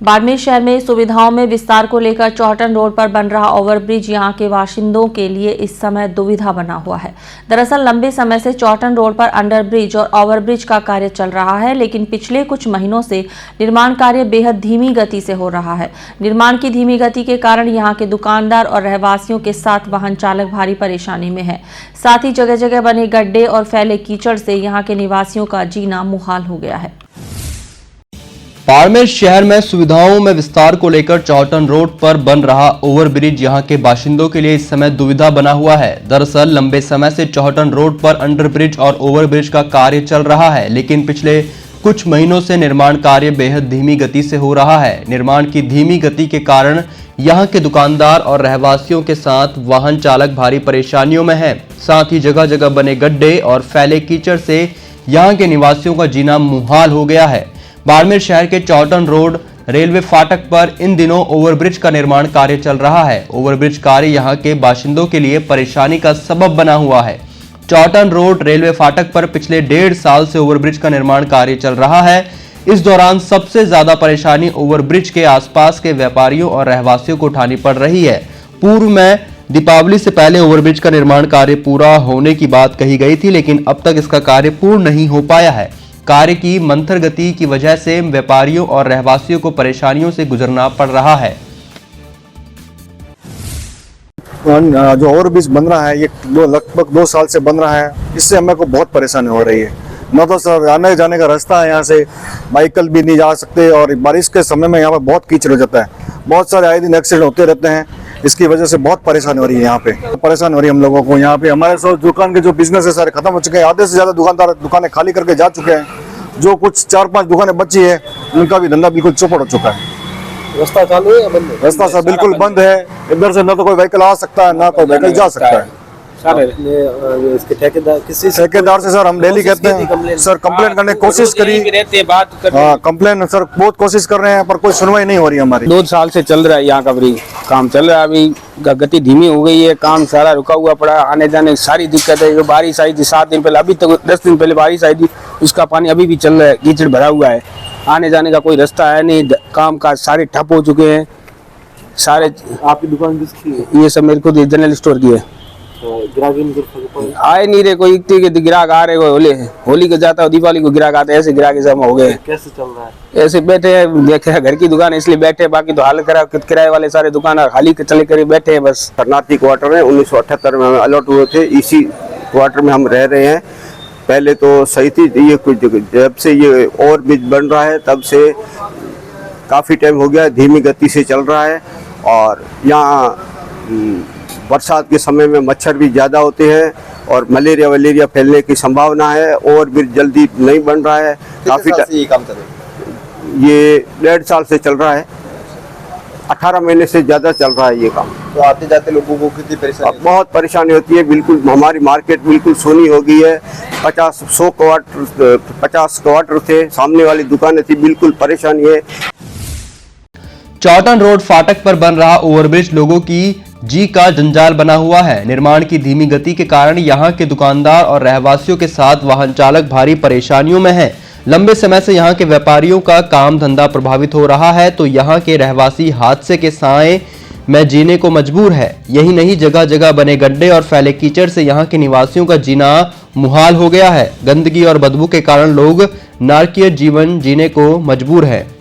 बाड़मेर शहर में सुविधाओं में विस्तार को लेकर चौहटन रोड पर बन रहा ओवरब्रिज यहां के बाशिंदों के लिए इस समय दुविधा बना हुआ है। दरअसल लंबे समय से चौहटन रोड पर अंडरब्रिज और ओवरब्रिज का कार्य चल रहा है, लेकिन पिछले कुछ महीनों से निर्माण कार्य बेहद धीमी गति से हो रहा है। निर्माण की धीमी गति के कारण यहां के दुकानदार और रहवासियों के साथ वाहन चालक भारी परेशानी में है। साथ ही जगह जगह बने गड्ढे और फैले कीचड़ से यहां के निवासियों का जीना मुहाल हो गया है। बाड़मेर शहर में सुविधाओं में विस्तार को लेकर चौहटन रोड पर बन रहा ओवरब्रिज यहां के बाशिंदों के लिए इस समय दुविधा बना हुआ है। दरअसल लंबे समय से चौहटन रोड पर अंडरब्रिज और ओवरब्रिज का कार्य चल रहा है, लेकिन पिछले कुछ महीनों से निर्माण कार्य बेहद धीमी गति से हो रहा है। निर्माण की धीमी गति के कारण यहां के दुकानदार और रहवासियों के साथ वाहन चालक भारी परेशानियों में है। साथ ही जगह जगह बने गड्ढे और फैले कीचड़ से यहां के निवासियों का जीना मुहाल हो गया है। बाड़मेर शहर के चौहटन रोड रेलवे फाटक पर इन दिनों ओवरब्रिज का निर्माण कार्य चल रहा है। ओवरब्रिज कार्य यहां के बाशिंदों के लिए परेशानी का सबब बना हुआ है। चौहटन रोड रेलवे फाटक पर पिछले 1.5 साल से ओवरब्रिज का निर्माण कार्य चल रहा है। इस दौरान सबसे ज्यादा परेशानी ओवरब्रिज के आसपास के व्यापारियों और रहवासियों को उठानी पड़ रही है। पूर्व में दीपावली से पहले ओवरब्रिज का निर्माण कार्य पूरा होने की बात कही गई थी, लेकिन अब तक इसका कार्य पूर्ण नहीं हो पाया है। कार्य की मंथर गति की वजह से व्यापारियों और रहवासियों को परेशानियों से गुजरना पड़ रहा है। जो ओवरब्रिज बन रहा है ये लगभग 2 साल से बन रहा है। इससे हमें को बहुत परेशानी हो रही है। न तो सर आने जाने का रास्ता है, यहाँ से बाइकल भी नहीं जा सकते और बारिश के समय में यहाँ पर बहुत कीचड़ हो जाता है। बहुत सारे आए दिन एक्सीडेंट होते रहते हैं। इसकी वजह से बहुत परेशानी हो रही है। यहाँ पे परेशानी हो रही है हम लोगों को। यहाँ पे हमारे सब दुकान के जो बिजनेस है सारे खत्म हो चुके हैं। आधे से ज्यादा दुकानदार दुकानें खाली करके जा चुके हैं। जो कुछ 4-5 दुकानें बची है उनका भी धंधा बिल्कुल चौपट हो चुका है। रास्ता चालू है या बंद है? रास्ता सर बिल्कुल बंद है। इधर से न तो कोई व्हीकल आ सकता है ना कोई व्हीकल जा सकता है। इसके ठेकेदार से सर हम डेली कहते हैं सर, कंप्लेन करने की कोशिश करी। कंप्लेन सर बहुत कोशिश कर रहे हैं पर कोई सुनवाई नहीं हो रही हमारी। 2 साल से चल रहा है यहाँ का काम चल रहा है। अभी गति धीमी हो गई है, काम सारा रुका हुआ पड़ा। आने जाने की सारी दिक्कत है। जो बारिश आई थी 7 दिन पहले, अभी तक 10 दिन पहले बारिश आई थी, उसका पानी अभी भी चल रहा है। कीचड़ भरा हुआ है, आने जाने का कोई रास्ता है नहीं। काम काज सारे ठप हो चुके हैं सारे। आपकी दुकान किसकी है? ये सब मेरे को जनरल स्टोर की है। आए नहीं रहे कोई। ग्राहक आ रहे होली को जाता है, दिवाली को ग्राहक आते हैं। ऐसे ग्राहक जमा हो गए। कैसे चल रहा है? ऐसे बैठे हैं, देखे घर की दुकान इसलिए बैठे, बाकी तो हाल किराए वाले सारे दुकान खाली चले कर बैठे हैं बस। शरणार्थी क्वार्टर में 1978 में हमें अलॉट हुए थे। इसी क्वार्टर में हम रह रहे हैं। पहले तो सही थी ये कुछ, जब से ये ओवरब्रिज बन रहा है तब से काफ़ी टाइम हो गया, धीमी गति से चल रहा है। और यहाँ बरसात के समय में मच्छर भी ज़्यादा होते हैं और मलेरिया फैलने की संभावना है। ओवरब्रिज जल्दी नहीं बन रहा है। काफ़ी ये काम चल रहा है? ये 1.5 साल से चल रहा है। 18 महीने से ज़्यादा चल रहा है ये काम। तो आते जाते लोगों को कितनी परेशानी? बहुत परेशानी होती है। बिल्कुल हमारी मार्केट बिल्कुल सोनी हो गई है। 50 क्वार्टर थे, सामने वाली दुकानें थी, बिल्कुल परेशानी है। चौहटन रोड फाटक पर बन रहा ओवरब्रिज लोगों की जी का जंजाल बना हुआ है। निर्माण की धीमी गति के कारण यहां के दुकानदार और रहवासियों के साथ वाहन चालक भारी परेशानियों में हैं। लंबे समय से यहां के व्यापारियों का काम धंधा प्रभावित हो रहा है, तो यहां के रहवासी हादसे के साए में जीने को मजबूर है। यही नहीं, जगह जगह बने गड्ढे और फैले कीचड़ से यहां के निवासियों का जीना मुहाल हो गया है। गंदगी और बदबू के कारण लोग नारकीय जीवन जीने को मजबूर हैं।